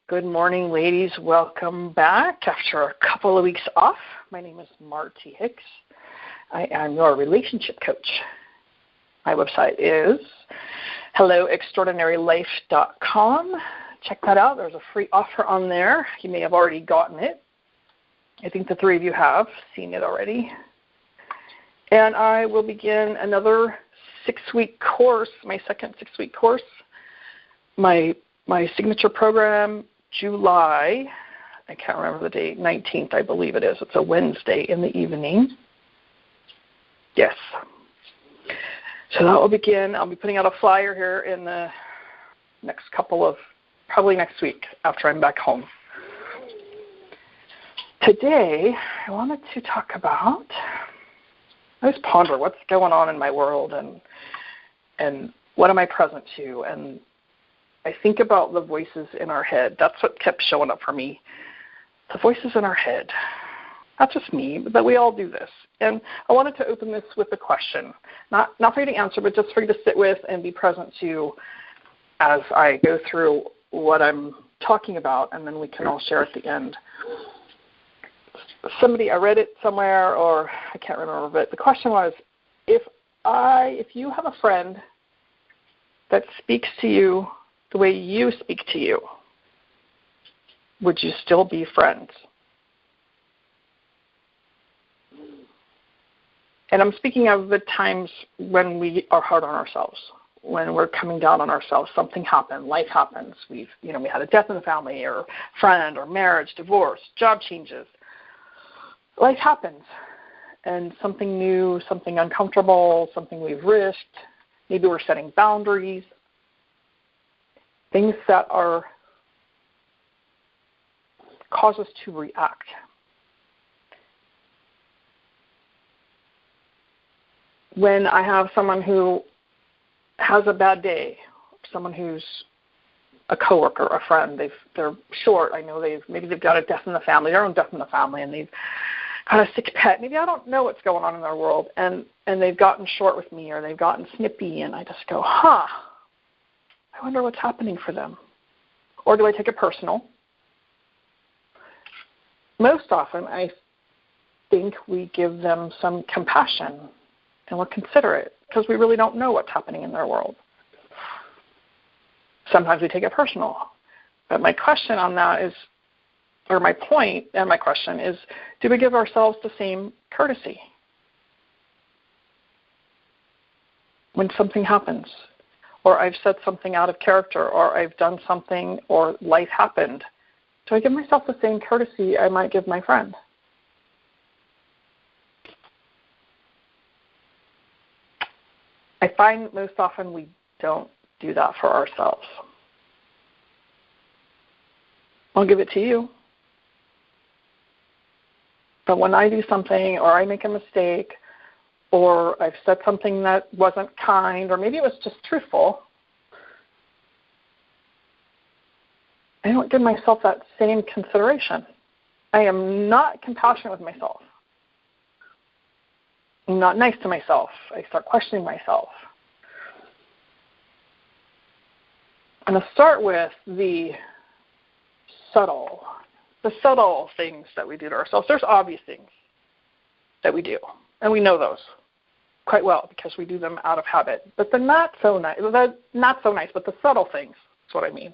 Good morning, ladies. Welcome back after a couple of weeks off. My name is Marty Hicks. I am your relationship coach. My website is helloextraordinarylife.com. Check that out. There's a free offer on there. You may have already gotten it. I think the three of you have seen it already. And I will begin another 6-week course, my second 6-week course. My signature program, July, I can't remember the date, 19th, I believe it is. It's a Wednesday in the evening. Yes. So that will begin. I'll be putting out a flyer here in the next probably next week after I'm back home. Today, I wanted to talk about, I just ponder what's going on in my world and what am I present to, and I think about the voices in our head. That's what kept showing up for me. The voices in our head. Not just me, but we all do this. And I wanted to open this with a question. Not for you to answer, but just for you to sit with and be present to as I go through what I'm talking about, and then we can all share at the end. I read it somewhere, or I can't remember, but the question was, if you have a friend that speaks to you the way you speak to you, would you still be friends? And I'm speaking of the times when we are hard on ourselves, when we're coming down on ourselves. Something happened, life happens. We had a death in the family, or friend, or marriage, divorce, job changes. Life happens, and something new, something uncomfortable, something we've risked. Maybe we're setting boundaries. Things that cause us to react. When I have someone who has a bad day, someone who's a coworker, a friend, they're short. I know maybe they've got a death in the family, their own death in the family, and they've got a sick pet. Maybe I don't know what's going on in their world, and they've gotten short with me, or they've gotten snippy, and I just go, I wonder what's happening for them. Or do I take it personal? Most often, I think we give them some compassion and we're considerate because we really don't know what's happening in their world. Sometimes we take it personal. But my question on that is, or my point and my question is, do we give ourselves the same courtesy when something happens? Or I've said something out of character, or I've done something, or life happened. Do I give myself the same courtesy I might give my friend? I find most often we don't do that for ourselves. I'll give it to you. But when I do something, or I make a mistake, or I've said something that wasn't kind, or maybe it was just truthful, I don't give myself that same consideration. I am not compassionate with myself. I'm not nice to myself. I start questioning myself. I'm going to start with the subtle things that we do to ourselves. There's obvious things that we do, and we know those quite well because we do them out of habit. But the not so nice, but the subtle things, that's what I mean.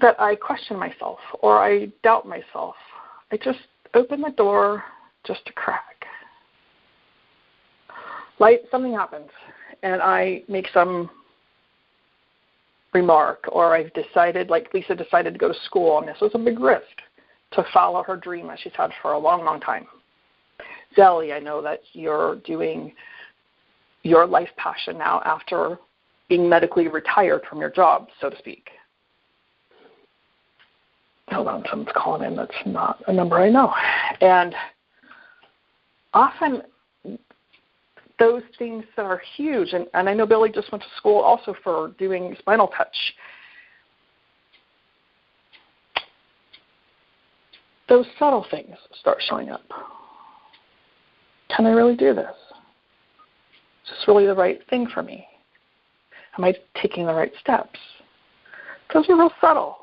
That I question myself, or I doubt myself. I just open the door just a crack. Something happens, and I make some remark, or I've decided, like Lisa decided to go to school, and this was a big risk, to follow her dream that she's had for a long, long time. Zelly, I know that you're doing your life passion now after being medically retired from your job, so to speak. Hold on, someone's calling in. That's not a number I know. And often those things that are huge, and I know Billy just went to school also for doing spinal touch. Those subtle things start showing up. Can I really do this? Is this really the right thing for me? Am I taking the right steps? Those are real subtle.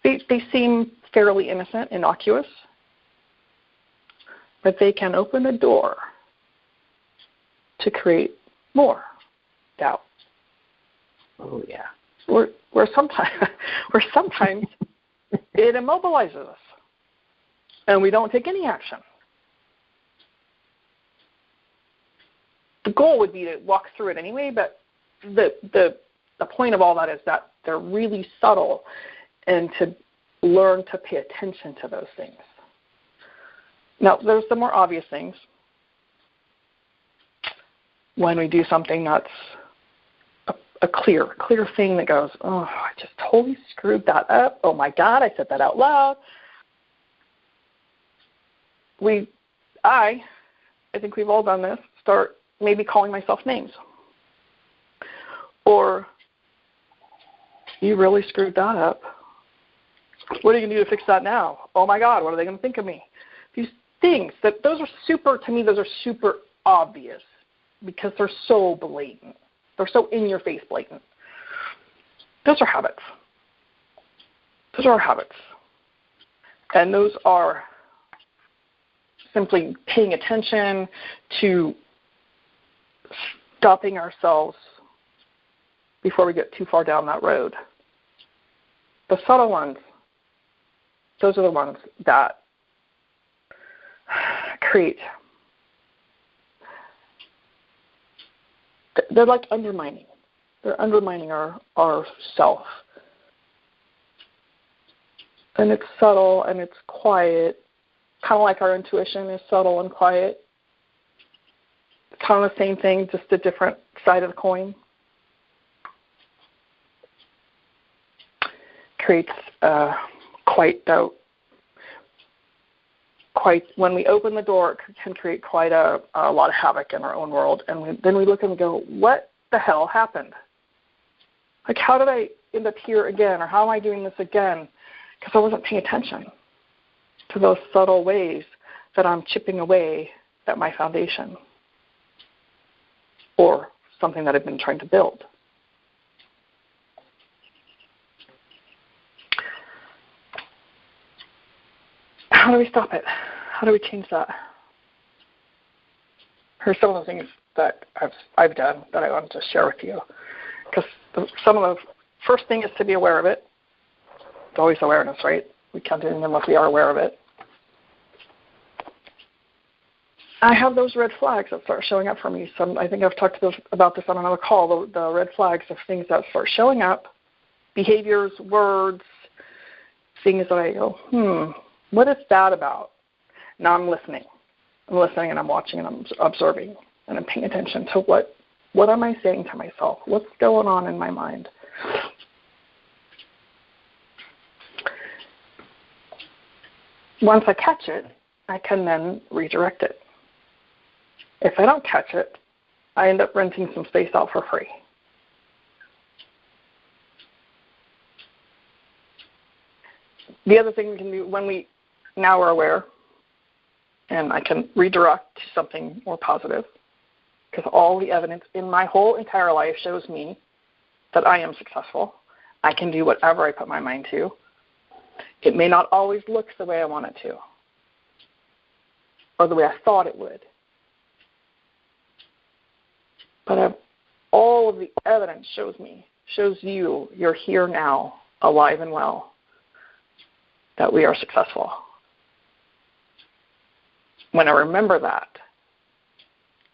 They seem fairly innocent, innocuous, but they can open a door to create more doubt. Oh, yeah. Where sometimes it immobilizes us, and we don't take any action. The goal would be to walk through it anyway, but the point of all that is that they're really subtle, and to learn to pay attention to those things. Now, there's the more obvious things. When we do something that's a clear thing that goes, oh, I just totally screwed that up. Oh, my God, I said that out loud. I think we've all done this, start maybe calling myself names. Or, you really screwed that up. What are you going to do to fix that now? Oh, my God, what are they going to think of me? These things, those are super obvious because they're so blatant. They're so in-your-face blatant. Those are habits. Those are our habits. And those are simply paying attention to stopping ourselves before we get too far down that road. The subtle ones, those are the ones that create, they're like undermining. They're undermining our self. And it's subtle and it's quiet, kind of like our intuition is subtle and quiet. It's kind of the same thing, just a different side of the coin. Creates quite doubt. When we open the door, it can create quite a lot of havoc in our own world. And then we look and we go, what the hell happened? Like, how did I end up here again? Or how am I doing this again? Because I wasn't paying attention to those subtle ways that I'm chipping away at my foundation or something that I've been trying to build. How do we stop it? How do we change that? Here's some of the things that I've done that I wanted to share with you. Because some of the first thing is to be aware of it. It's always awareness, right? We can't do anything unless we are aware of it. I have those red flags that start showing up for me. I think I've talked about this on another call, the red flags of things that start showing up, behaviors, words, things that I go, what is that about? Now I'm listening. I'm listening and I'm watching and I'm observing and I'm paying attention to what am I saying to myself? What's going on in my mind? Once I catch it, I can then redirect it. If I don't catch it, I end up renting some space out for free. The other thing we can do now we're aware, and I can redirect to something more positive, because all the evidence in my whole entire life shows me that I am successful. I can do whatever I put my mind to. It may not always look the way I want it to, or the way I thought it would. But all of the evidence shows you're here now, alive and well, that we are successful. When I remember that,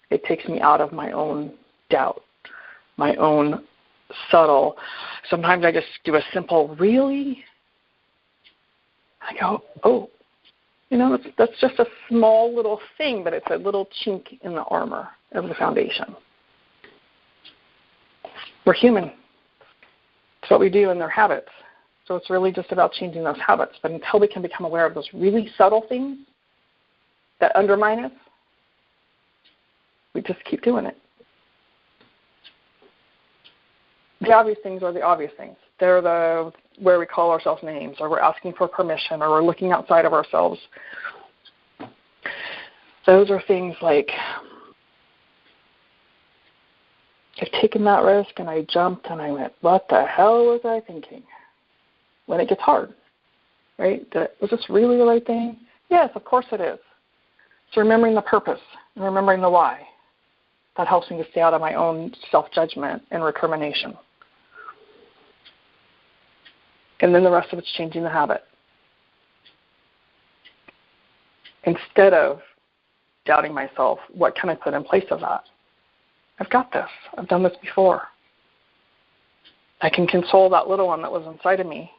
it takes me out of my own doubt, my own subtle. Sometimes I just do a simple, really? I go, oh, that's just a small little thing, but it's a little chink in the armor of the foundation. We're human. It's what we do in their habits. So it's really just about changing those habits. But until we can become aware of those really subtle things that undermine us, we just keep doing it. The obvious things are the obvious things. They're where we call ourselves names, or we're asking for permission, or we're looking outside of ourselves. Those are things like, I've taken that risk and I jumped and I went, what the hell was I thinking? When it gets hard, right? Was this really the right thing? Yes, of course it is. So remembering the purpose and remembering the why, that helps me to stay out of my own self-judgment and recrimination. And then the rest of it's changing the habit. Instead of doubting myself, what can I put in place of that? I've got this. I've done this before. I can console that little one that was inside of me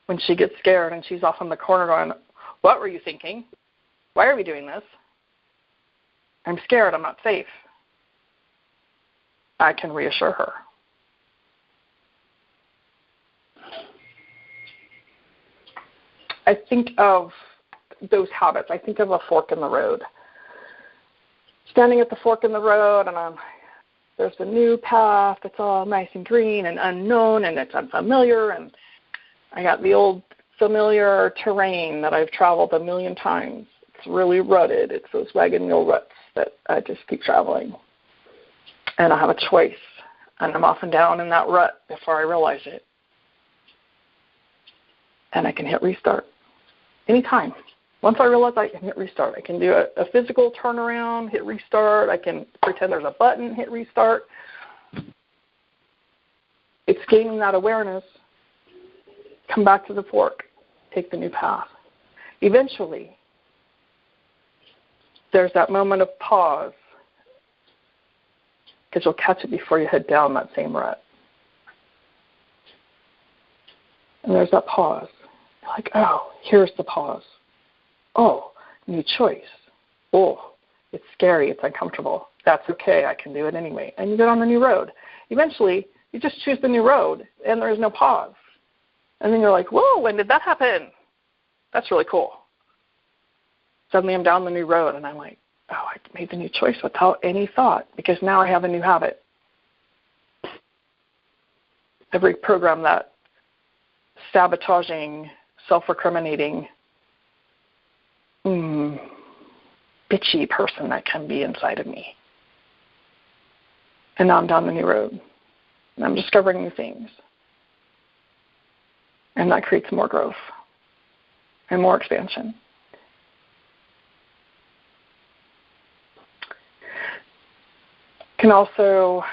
when she gets scared and she's off in the corner going, what were you thinking? Why are we doing this? I'm scared. I'm not safe. I can reassure her. I think of those habits. I think of a fork in the road. Standing at the fork in the road, and there's a new path that's all nice and green and unknown, and it's unfamiliar, and I got the old familiar terrain that I've traveled a million times. It's really rutted. It's those wagon wheel ruts that I just keep traveling. And I have a choice, and I'm off and down in that rut before I realize it. And I can hit restart anytime. Once I realize I can hit restart, I can do a physical turnaround, hit restart. I can pretend there's a button, hit restart. It's gaining that awareness. Come back to the fork. Take the new path. Eventually, there's that moment of pause, because you'll catch it before you head down that same rut. And there's that pause. You're like, oh, here's the pause. Oh, new choice. Oh, it's scary. It's uncomfortable. That's okay. I can do it anyway. And you get on the new road. Eventually, you just choose the new road, and there's no pause. And then you're like, whoa, when did that happen? That's really cool. Suddenly I'm down the new road, and I'm like, oh, I made the new choice without any thought, because now I have a new habit. I've reprogrammed that sabotaging, self-recriminating, bitchy person that can be inside of me. And now I'm down the new road, and I'm discovering new things. And that creates more growth and more expansion. You can also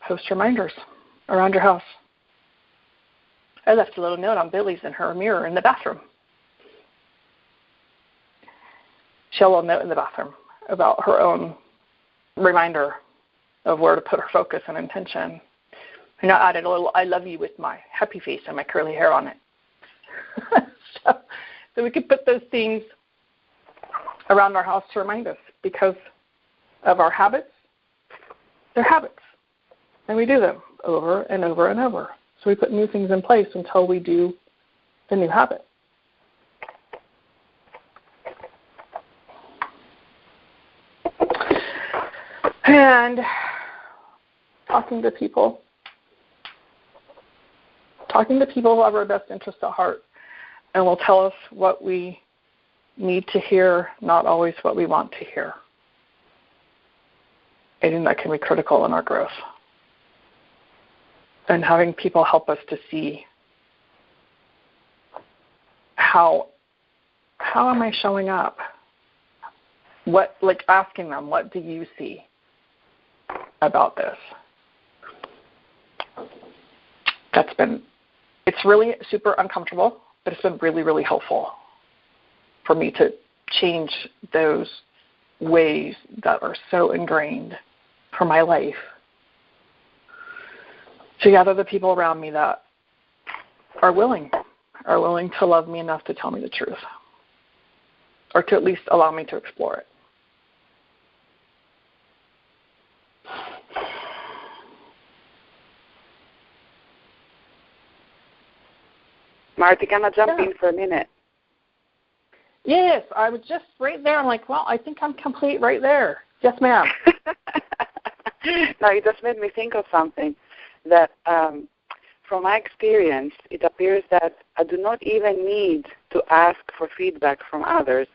post reminders around your house. I left a little note on Billy's in her mirror in the bathroom. She had a little note in the bathroom about her own reminder of where to put her focus and intention. And I added a little I love you with my happy face and my curly hair on it. so we could put those things around our house to remind us, because of our habits. They're habits, and we do them over and over and over. So we put new things in place until we do the new habit. And talking to people who have our best interest at heart and will tell us what we need to hear, not always what we want to hear. I think that can be critical in our growth. And having people help us to see how am I showing up? What, like asking them, what do you see about this? It's really super uncomfortable, but it's been really, really helpful for me to change those ways that are so ingrained for my life. To gather the people around me that are willing to love me enough to tell me the truth, or to at least allow me to explore it. Marty, can I jump in for a minute? Yes, I was just right there. I'm like, well, I think I'm complete right there. Yes, ma'am. No, it just made me think of something that, from my experience, it appears that I do not even need to ask for feedback from others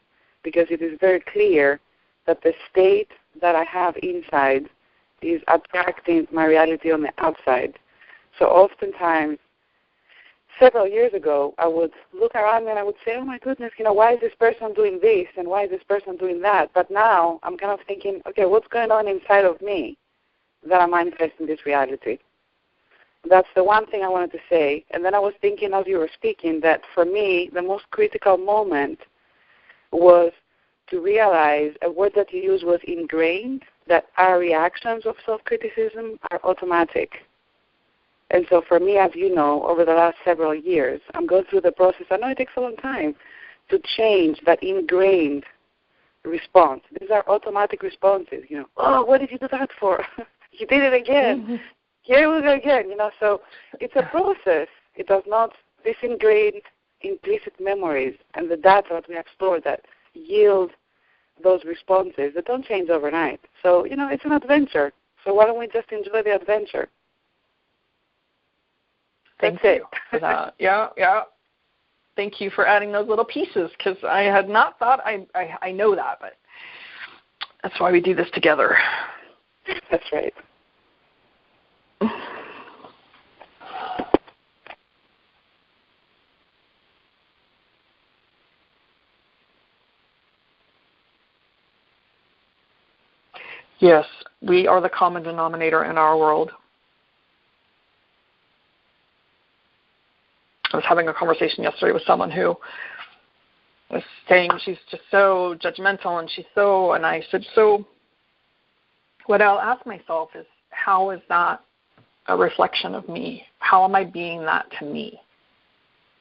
because it is very clear that the state that I have inside is attracting my reality on the outside. So oftentimes, several years ago, I would look around and I would say, oh my goodness, why is this person doing this and why is this person doing that? But now I'm kind of thinking, okay, what's going on inside of me that I'm manifesting this reality? That's the one thing I wanted to say. And then I was thinking as you were speaking that for me, the most critical moment was to realize a word that you used was ingrained, that our reactions of self-criticism are automatic. And so for me, as you know, over the last several years, I'm going through the process. I know it takes a long time to change that ingrained response. These are automatic responses. Oh, what did you do that for? You did it again. Mm-hmm. Here we go again. So it's a process. It does not, this ingrained implicit memories and the data that we have stored that yield those responses that don't change overnight. So, it's an adventure. So why don't we just enjoy the adventure? Thank you for that. Yeah. Thank you for adding those little pieces, because I had not thought I know that, but that's why we do this together. That's right. Yes, we are the common denominator in our world. I was having a conversation yesterday with someone who was saying she's just so judgmental and I said, so what I'll ask myself is, how is that a reflection of me? How am I being that to me?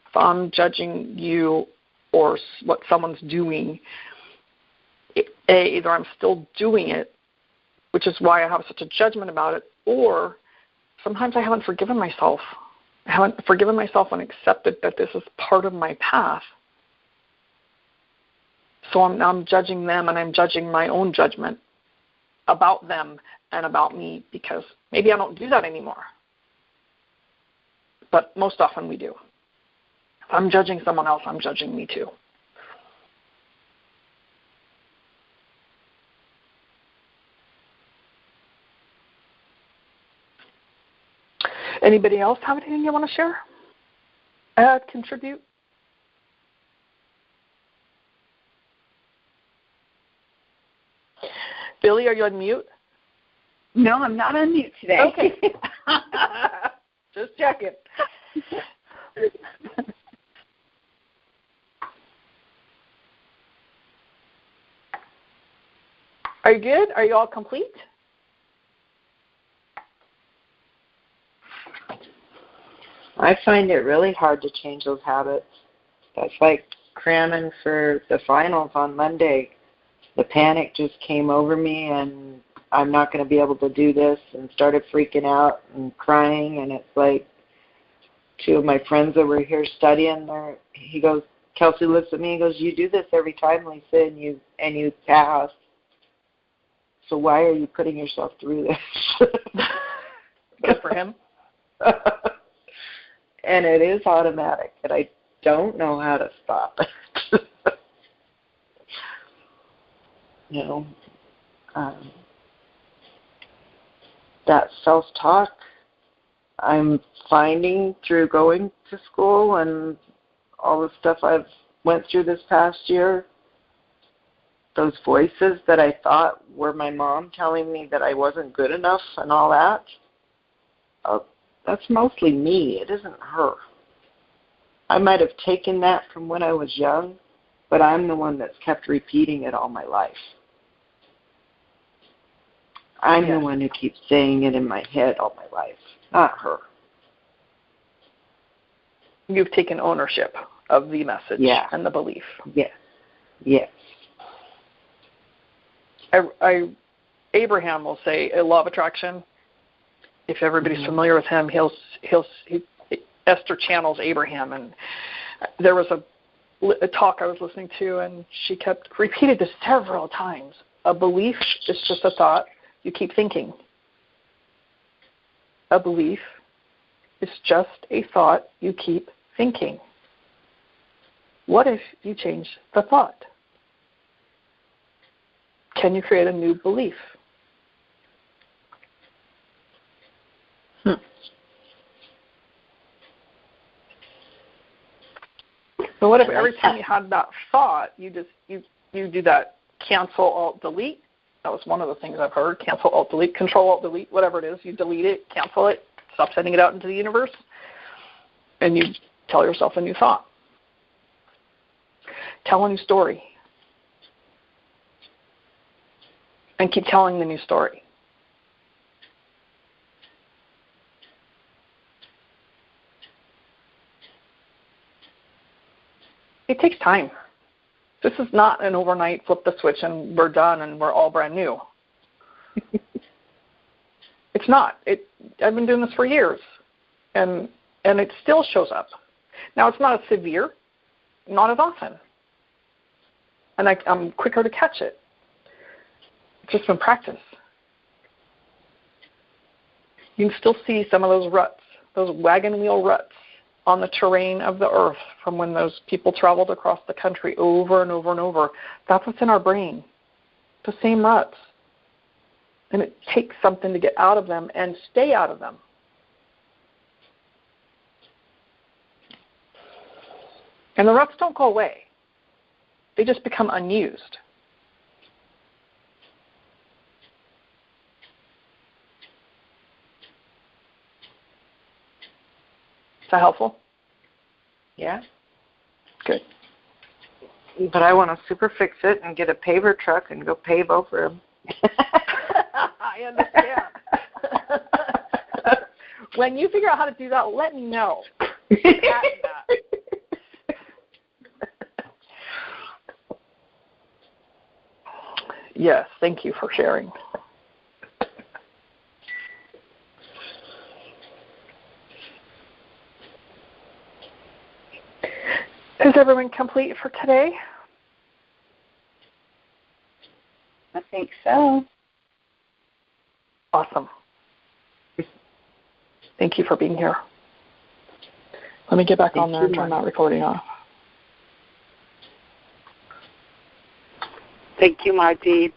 If I'm judging you or what someone's doing, either I'm still doing it, which is why I have such a judgment about it, or sometimes I haven't forgiven myself. I haven't forgiven myself and accepted that this is part of my path. So I'm judging them, and I'm judging my own judgment about them and about me, because maybe I don't do that anymore. But most often we do. If I'm judging someone else, I'm judging me too. Anybody else have anything you want to share? Add, contribute? Billy, are you on mute? No, I'm not on mute today. Okay. Just checking. Are you good? Are you all complete? I find it really hard to change those habits. That's like cramming for the finals on Monday. The panic just came over me, and I'm not going to be able to do this, and started freaking out and crying. And it's like two of my friends that were here studying, he goes, Kelsey looks at me and goes, you do this every time, Lisa, and you pass. So why are you putting yourself through this? Good for him. And it is automatic, and I don't know how to stop it. That self-talk I'm finding through going to school and all the stuff I've went through this past year, those voices that I thought were my mom telling me that I wasn't good enough and all that, that's mostly me. It isn't her. I might have taken that from when I was young, but I'm the one that's kept repeating it all my life. I'm the one who keeps saying it in my head all my life, not her. You've taken ownership of the message and the belief. Yes. Abraham will say a law of attraction. If everybody's familiar with him, Esther channels Abraham, and there was a talk I was listening to, and she kept repeated this several times. A belief is just a thought you keep thinking. A belief is just a thought you keep thinking. What if you change the thought? Can you create a new belief? So what if every time you had that thought, you do that cancel, alt, delete? That was one of the things I've heard. Cancel, alt, delete, control, alt, delete, whatever it is. You delete it, cancel it, stop sending it out into the universe, and you tell yourself a new thought. Tell a new story. And keep telling the new story. It takes time. This is not an overnight flip the switch and we're done and we're all brand new. It's not. I've been doing this for years, and it still shows up. Now, it's not as severe, not as often, and I'm quicker to catch it. It's just been practice. You can still see some of those ruts, those wagon wheel ruts on the terrain of the earth from when those people traveled across the country over and over and over. That's what's in our brain, the same ruts. And it takes something to get out of them and stay out of them. And the ruts don't go away. They just become unused. Is that helpful? Yeah. Good. But I want to super fix it and get a paver truck and go pave over them. I understand. When you figure out how to do that, let me know. Yes, thank you for sharing. Is everyone complete for today? I think so. Awesome. Thank you for being here. Let me get back on there and turn that recording off. Thank you, Marty.